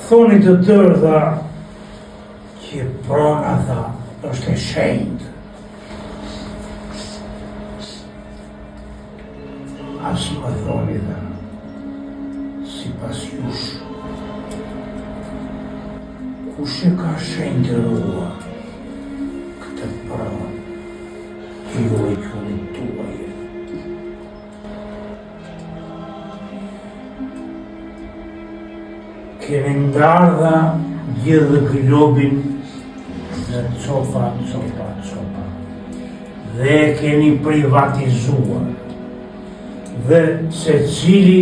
Thoni të tërë tha që prona tha është e shenjtë. As më thoni tha, si pas jush, kush e ka shenjtërua këtë pronë që ju e qunit tuaje? Kemi ndarë gjithë globin në copa, dhe keni privatizuar, dhe se cili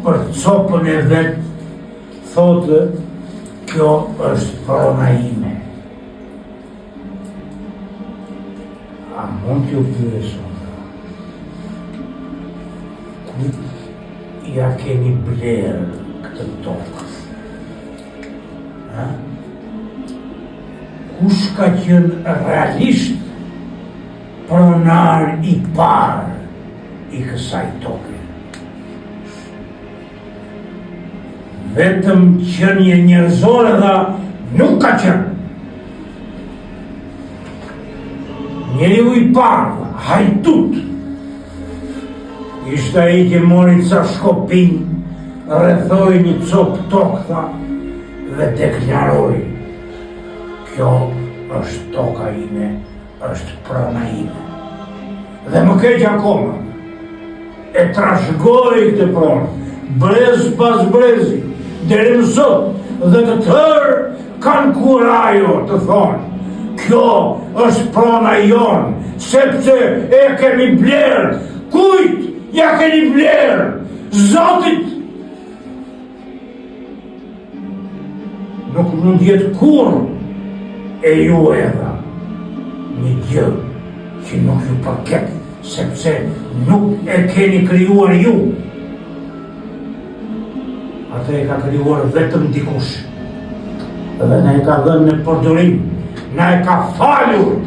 për copën e vetë thotë kjo është prona ime. A mund t'ju pyesëm, kujt ja keni blerë këtë tokë? Kush ka qenë realisht pronar i parë i kësaj toke? Vetëm qenie njerëzore dha nuk ka qenë. Njeriu i parë, Hajtut, ishte ai që mori ca shkopin, rrethoi një copë tokë tha, dhe deklaroi, kjo është toka ime, është prona ime. Dhe më keq akoma, e trashëgoi këtë pronë, brez pas brezi, deri në sot, dhe të tërë kanë kurajo të thonë, kjo është prona jonë, sepse e kemi blerë. Kujt ja keni blerë? Zotit! Nuk mund jetë kur e ju edha një gjë që nuk ju përket, sepse nuk e keni krijuar ju. Atë e ka krijuar vetëm dikush. Dhe na e ka dhënë në përdorim, na e ka falur,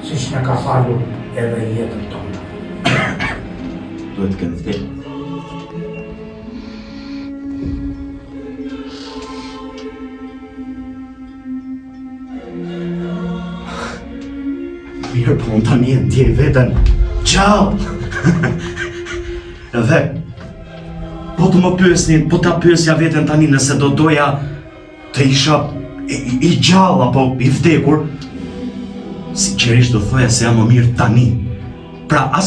siç na ka falur edhe jetën tonë. Duhet të kenë vdekur. Mirë, po unë tani e ndjej veten gjallë. Edhe po të më pyesni, po ta pyesja veten tani nëse do doja të isha i gjallë apo i vdekur, sinqerisht do thoja se jam më mirë tani. Pra